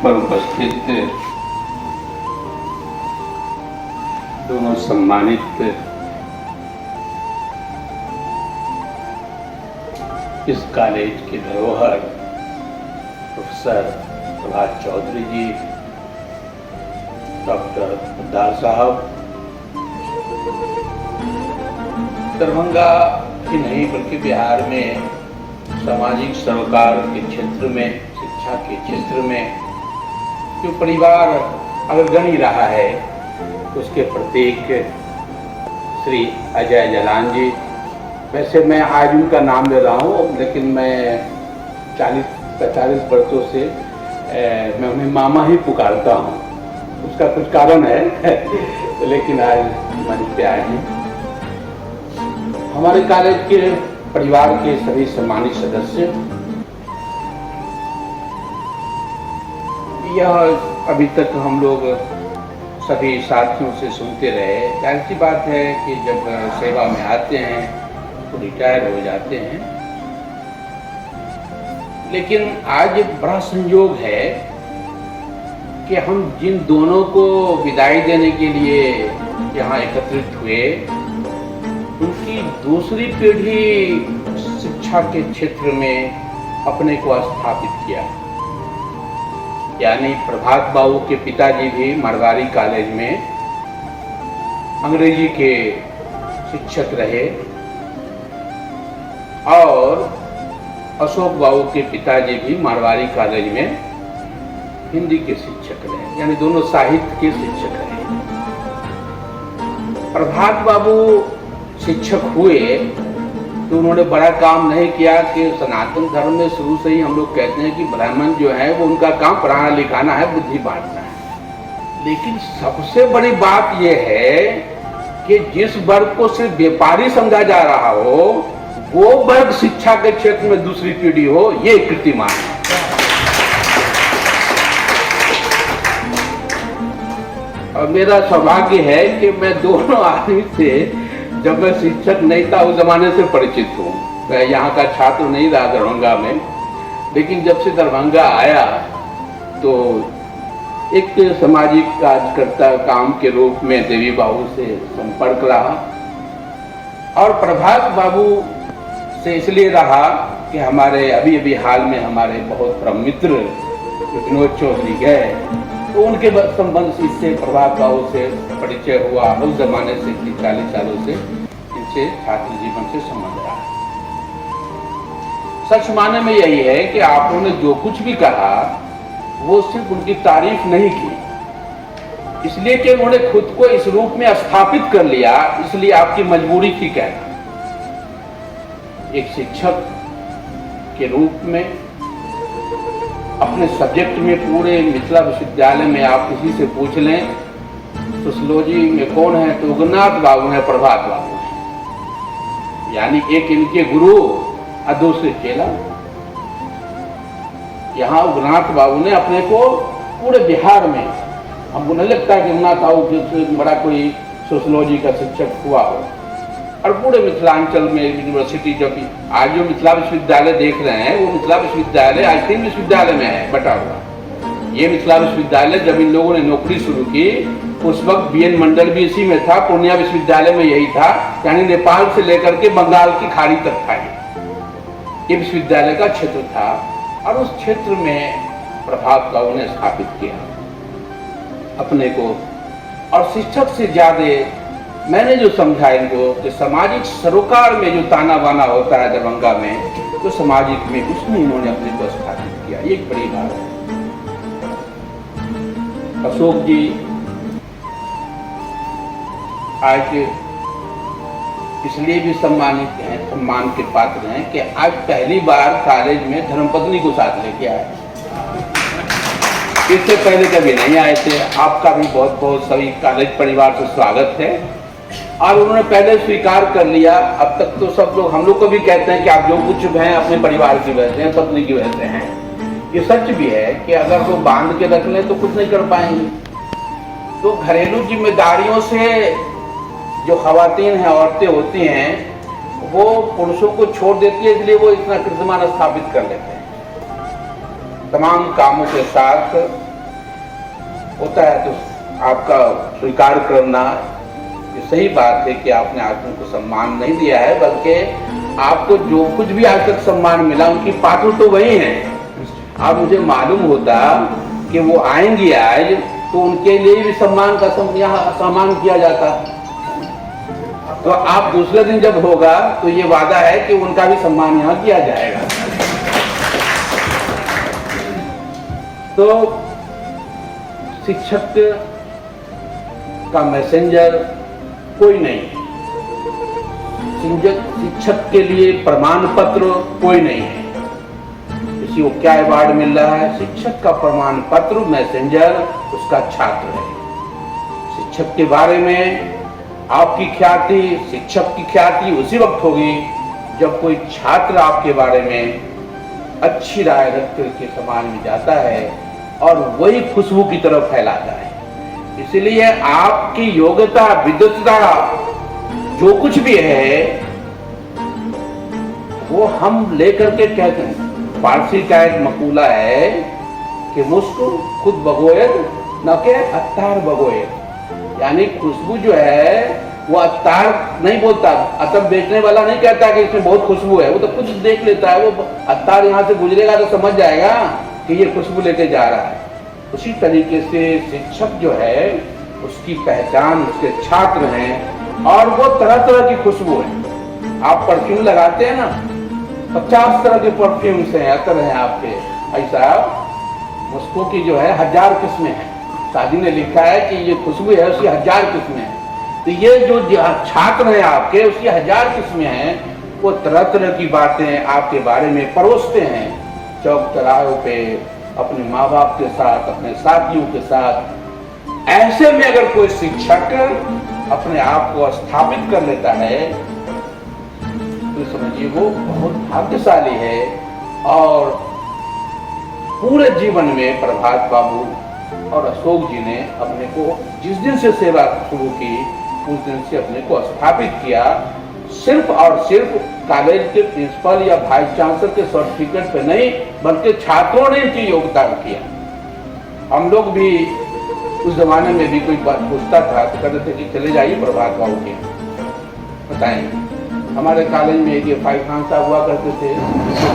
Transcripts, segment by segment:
पर उपस्थित दोनों सम्मानित इस कॉलेज के धरोहर प्रोफेसर प्रभात चौधरी जी, डॉक्टर पोद्दार साहब, दरभंगा ही नहीं बल्कि बिहार में सामाजिक सरोकार के क्षेत्र में, शिक्षा के क्षेत्र में जो परिवार अग्रणी रहा है उसके प्रतीक श्री अजय जलान जी। वैसे मैं आज उनका नाम ले रहा हूँ, लेकिन मैं 40-45 वर्षों से मैं उन्हें मामा ही पुकारता हूँ। उसका कुछ कारण है लेकिन आज मंच पे आए हैं। हमारे कॉलेज के परिवार के सभी सम्मानित सदस्य, यह अभी तक हम लोग सभी साथियों से सुनते रहे। जाहिर सी बात है कि जब सेवा में आते हैं तो रिटायर हो जाते हैं, लेकिन आज एक बड़ा संयोग है कि हम जिन दोनों को विदाई देने के लिए यहाँ एकत्रित हुए, उनकी दूसरी पीढ़ी शिक्षा के क्षेत्र में अपने को स्थापित किया। यानी प्रभात बाबू के पिताजी भी मारवाड़ी कॉलेज में अंग्रेजी के शिक्षक रहे और अशोक बाबू के पिताजी भी मारवाड़ी कॉलेज में हिंदी के शिक्षक रहे, यानी दोनों साहित्य के शिक्षक रहे। प्रभात बाबू शिक्षक हुए तो उन्होंने बड़ा काम नहीं किया कि सनातन धर्म में शुरू से ही हम लोग कहते हैं कि ब्राह्मण जो है वो उनका काम पढ़ाना लिखाना है, बुद्धि बांटना है। लेकिन सबसे बड़ी बात यह है कि जिस वर्ग को सिर्फ व्यापारी समझा जा रहा हो, वो वर्ग शिक्षा के क्षेत्र में दूसरी पीढ़ी हो, ये कीर्तिमान है। और मेरा सौभाग्य है कि मैं दोनों आदमी से, जब मैं शिक्षक नहीं था उस जमाने से परिचित हूँ। मैं यहाँ का छात्र नहीं रहा दरभंगा में, लेकिन जब से दरभंगा आया तो एक सामाजिक कार्यकर्ता काम के रूप में देवी बाबू से संपर्क रहा। और प्रभात बाबू से इसलिए रहा कि हमारे अभी हाल में हमारे बहुत परम मित्र विनोद चौधरी गए, तो उनके संबंध से इससे प्रभात बाबू से परिचय हुआ। उस जमाने से 40 सालों से इनसे छात्र जीवन से संबंध रहा। सच माने में यही है कि आपने जो कुछ भी कहा वो सिर्फ उनकी तारीफ नहीं की, इसलिए कि उन्होंने खुद को इस रूप में स्थापित कर लिया, इसलिए आपकी मजबूरी थी कहना। एक शिक्षक के रूप में अपने सब्जेक्ट में पूरे मिथिला विश्वविद्यालय में आप किसी से पूछ लें सोशियोलॉजी में कौन है तो उग्रनाथ बाबू है, प्रभात बाबू है। यानी एक इनके गुरु और दूसरे चेला। यहाँ उग्रनाथ बाबू ने अपने को पूरे बिहार में, हमको नहीं लगता कि उग्रनाथ बाबू से बड़ा कोई सोशियोलॉजी का शिक्षक हुआ हो, और पूरे मिथिलांचल में यूनिवर्सिटी, जो कि आज जो मिथिला विश्वविद्यालय देख रहे हैं वो मिथिला विश्वविद्यालय आज 3 विश्वविद्यालय में है बटा हुआ। ये मिथिला विश्वविद्यालय जब इन लोगों ने नौकरी शुरू की उस वक्त बीएन मंडल भी इसी में था, पूर्णिया विश्वविद्यालय में यही था, यानी नेपाल से लेकर के बंगाल की खाड़ी तक था। ये विश्वविद्यालय का क्षेत्र था और उस क्षेत्र में प्रभात बाबू ने स्थापित किया अपने को। और शिक्षक से ज्यादा मैंने जो समझा इनको कि सामाजिक सरोकार में जो ताना बाना होता है दरभंगा में, तो सामाजिक में उसमें इन्होंने अपने को स्थापित किया। ये एक बड़ी बात है। अशोक जी आज इसलिए भी सम्मानित हैं, सम्मान के पात्र हैं कि आज पहली बार कॉलेज में धर्मपत्नी को साथ लेके आए। इससे पहले कभी नहीं आए थे। आपका भी बहुत बहुत सभी कॉलेज परिवार से स्वागत है। और उन्होंने पहले स्वीकार कर लिया। अब तक तो सब लोग हम लोग को भी कहते हैं कि आप जो कुछ हैं अपने परिवार की वजह से, पत्नी की वजह से हैं। ये सच भी है कि अगर वो बांध के रख लें तो कुछ नहीं कर पाएंगे। तो घरेलू जिम्मेदारियों से जो खवातीन हैं, औरतें होती हैं, वो पुरुषों को छोड़ देती है, इसलिए वो इतना कीर्तिमान स्थापित कर लेते हैं। तमाम कामों के साथ होता है तो आपका स्वीकार करना, ये सही बात है कि आपने आदमी को सम्मान नहीं दिया है, बल्कि आपको जो कुछ भी आज तक सम्मान मिला उनकी पात्र तो वही हैं। अब मुझे मालूम होता कि वो आएंगी आज तो उनके लिए भी सम्मान का सम्मान किया जाता, तो आप दूसरे दिन जब होगा तो ये वादा है कि उनका भी सम्मान यहाँ किया जाएगा। तो शिक्षक का मैसेंजर कोई नहीं है, शिक्षक के लिए प्रमाण पत्र कोई नहीं है। किसी को क्या अवार्ड मिल रहा है? शिक्षक का प्रमाण पत्र मैसेंजर उसका छात्र है। शिक्षक के बारे में आपकी ख्याति, शिक्षक की ख्याति उसी वक्त होगी जब कोई छात्र आपके बारे में अच्छी राय रख करके समाज में जाता है और वही खुशबू की तरफ फैलाता है। इसलिए आपकी योग्यता, विद्वत्ता जो कुछ भी है वो हम लेकर के कहते हैं। फारसी का एक मकूला है कि मुस्क खुद बगोयद न के अत्तार बगोयद, यानी खुशबू जो है वो अत्तार नहीं बोलता, अतब बेचने वाला नहीं कहता कि इसमें बहुत खुशबू है, वो तो खुद देख लेता है। वो अत्तार यहाँ से गुजरेगा तो समझ जाएगा कि ये खुशबू लेके जा रहा है। उसी तरीके से शिक्षक जो है उसकी पहचान उसके छात्र हैं और वो तरह तरह की खुशबू है। आप परफ्यूम लगाते हैं ना, 50 तरह के परफ्यूम्स हैं, अतर हैं आपके, ऐसा मुस्कों की जो है 1000 किस्में हैं। शादी ने लिखा है कि ये खुशबू है उसकी 1000 किस्में हैं। तो ये जो छात्र हैं आपके उसकी 1000 किस्में हैं, वो तरह तरह की बातें आपके बारे में परोसते हैं चौक चौराहों पे, अपने माँ बाप के साथ, अपने साथियों के साथ। ऐसे में अगर कोई शिक्षक अपने आप को स्थापित कर लेता है तो समझिए वो बहुत भाग्यशाली है। और पूरे जीवन में प्रभात बाबू और अशोक जी ने अपने को जिस दिन से सेवा शुरू की उस दिन से अपने को स्थापित किया, सिर्फ और सिर्फ कॉलेज के प्रिंसिपल या वाइस चांसलर के सर्टिफिकेट पे नहीं, बल्कि छात्रों ने इनकी योगदान किया। हम लोग भी उस जमाने में भी कोई बात पूछता था तो कहते थे कि चले जाइए प्रभात बाबू के बताएंगे। हमारे कॉलेज में एक फाइव खान साहब हुआ करते थे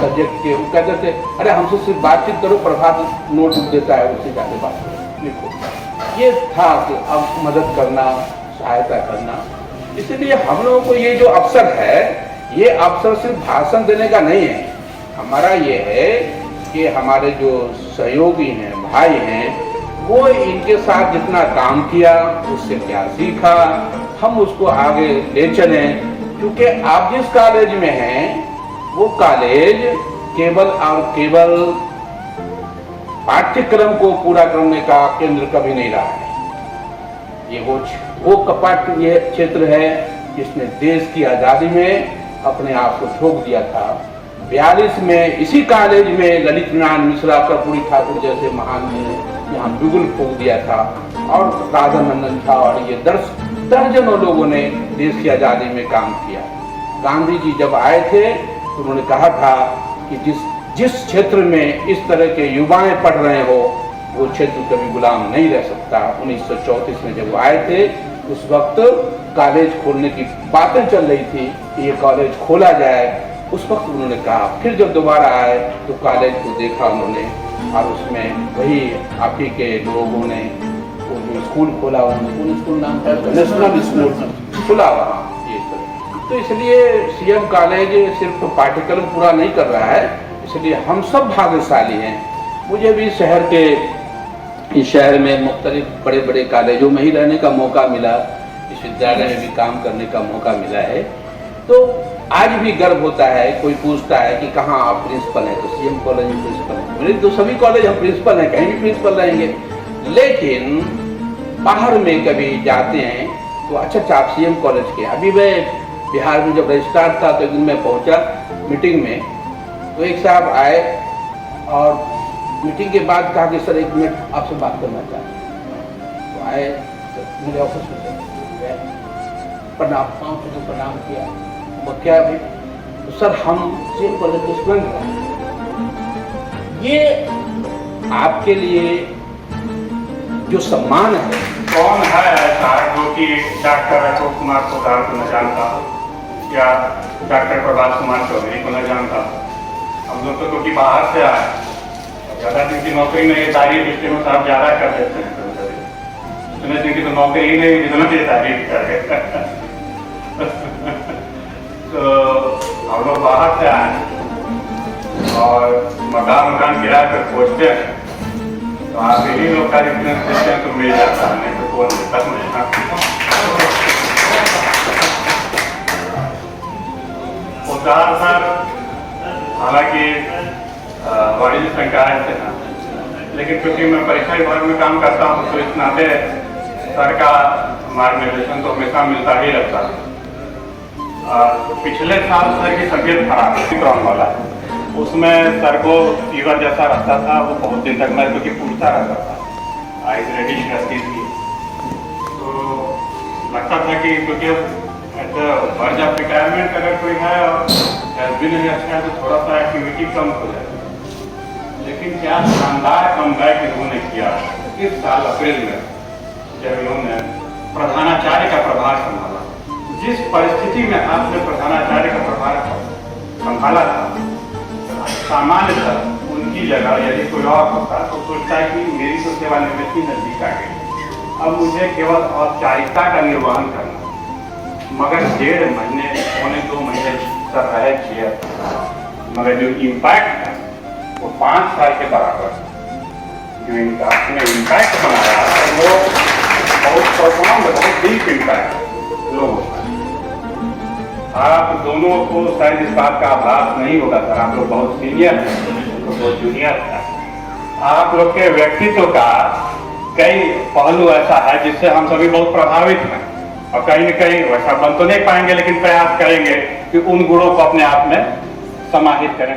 सब्जेक्ट के, वो कहते थे अरे हमसे सिर्फ बातचीत करो, प्रभात नोट देता है उससे जाके बात करो, लिखो। ये था कि अब मदद करना, सहायता करना। इसलिए हम लोगों को ये जो अवसर है, ये अवसर सिर्फ भाषण देने का नहीं है। हमारा ये है कि हमारे जो सहयोगी हैं, भाई हैं, वो इनके साथ जितना काम किया, उससे क्या सीखा, हम उसको आगे ले चलें। क्योंकि आप जिस कॉलेज में हैं वो कॉलेज केवल और केवल पाठ्यक्रम को पूरा करने का केंद्र कभी नहीं रहा है। ये वो कपाट ये क्षेत्र है जिसने देश की आज़ादी में अपने आप को झोंक दिया था। 42 में इसी कॉलेज में ललित नारायण मिश्रा, कर्पूरी ठाकुर जैसे महान ने यहाँ बिगुल फूंक दिया था और राधा नंदन झा और ये दर्जनों लोगों ने देश की आज़ादी में काम किया। गांधी जी जब आए थे तो उन्होंने कहा था कि जिस क्षेत्र में इस तरह के युवाएं पढ़ रहे हो वो क्षेत्र कभी गुलाम नहीं रह सकता। 1934 में जब वो आए थे उस वक्त कॉलेज खोलने की बातें चल रही थी कि ये कॉलेज खोला जाए। उस वक्त उन्होंने कहा, फिर जब दोबारा आए तो कॉलेज को देखा उन्होंने और उसमें वही आप ही के लोगों ने वो जो स्कूल खोला, उन्होंने स्कूल नाम था नेशनल स्कूल खुला वहाँ। ये तो इसलिए सीएम कॉलेज सिर्फ पाठ्यक्रम पूरा नहीं कर रहा है, इसलिए हम सब भाग्यशाली हैं। मुझे भी इस शहर में मुख्तलिफ बड़े बड़े कॉलेजों में ही रहने का मौका मिला, इस विद्यालय में भी काम करने का मौका मिला है। तो आज भी गर्व होता है, कोई पूछता है कि कहाँ आप प्रिंसिपल हैं, तो सीएम कॉलेज में प्रिंसिपल हैं। मेरे तो सभी कॉलेज हम प्रिंसिपल हैं, कहीं भी प्रिंसिपल रहेंगे। लेकिन बाहर में कभी जाते हैं तो अच्छा आप सीएम कॉलेज के। अभी मैं बिहार में जब रजिस्ट्रार था तो एक दिन मैं पहुंचा मीटिंग में, तो एक साहब आए और मीटिंग के बाद कहा कि सर 1 मिनट आपसे बात करना चाहते हैं। तो आए तो मेरे ऑफिस में प्रणाम किया। वो क्या भाई? तो सर हम सीएम कॉलेज के स्टूडेंट हैं। ये आपके लिए जो सम्मान है। कौन है ऐसा जो कि डॉक्टर अशोक कुमार पोदार को न जानता हो या डॉक्टर प्रभात कुमार चौधरी को न जानता हो? हम लोग तो क्योंकि बाहर से आए, ज़्यादा दिन की नौकरी में ये तारीफ रिश्ते में साहब ज़्यादा कर देते हैं, इतने दिन की तो नौकरी ही नहीं जितना ये तारीफ कर देते हैं। तो हम लोग बाहर से आए और मकान गिरा कर खोजते हैं, तो आप यही लोग का रिफ्रेंस देते हैं तो मिल जाता है, नहीं तो कौन देता नहीं। पोदार सर हालांकि वाणिज्य संकाय से था, लेकिन क्योंकि मैं परीक्षा विभाग में काम करता हूँ तो इस नाते सर का मार्गदर्शन तो हमेशा मिलता ही रहता है। पिछले साल सर की तबीयत खराब थी वाला, उसमें सर को फीवर जैसा रहता था, वो बहुत दिन तक मैं क्योंकि पूछता रहता था, आइज रेडिश रहती थी, तो लगता था कि क्योंकि वर्ज ऑफ रिटायरमेंट अगर कोई है और भी नहीं अच्छा है तो थोड़ा सा एक्टिविटी कम हो जाए। लेकिन क्या शानदार कमबैक इन्होंने किया इस साल अप्रैल में, जब इन्होंने प्रधानाचार्य का प्रभार संभाला। जिस परिस्थिति में आपने प्रधानाचार्य का प्रभार संभाला था, सामान्य था उनकी जगह यदि कोई और होता तो सोचता है कि मेरी तो सेवानिवृत्ति नजदीक आ गई, अब मुझे केवल औपचारिकता का निर्वहन करना, मगर 1.5 महीने पौने 2 महीने सर रहे किया, मगर जो इम्पैक्ट है वो 5 साल के बराबर जो इनका आपने इम्पैक्ट बनाया वो बहुत प्रोफाउंड, बहुत डीप इम्पैक्ट लोगों का। आप दोनों को शायद इस बात का आभास नहीं होगा सर, आप लोग बहुत सीनियर हैं, तो बहुत जूनियर है। आप लोग के व्यक्तित्व का कई पहलू ऐसा है जिससे हम सभी बहुत प्रभावित हैं, और कहीं न कहीं वैसा बन तो नहीं पाएंगे, लेकिन प्रयास करेंगे कि उन गुणों को अपने आप में समाहित करें।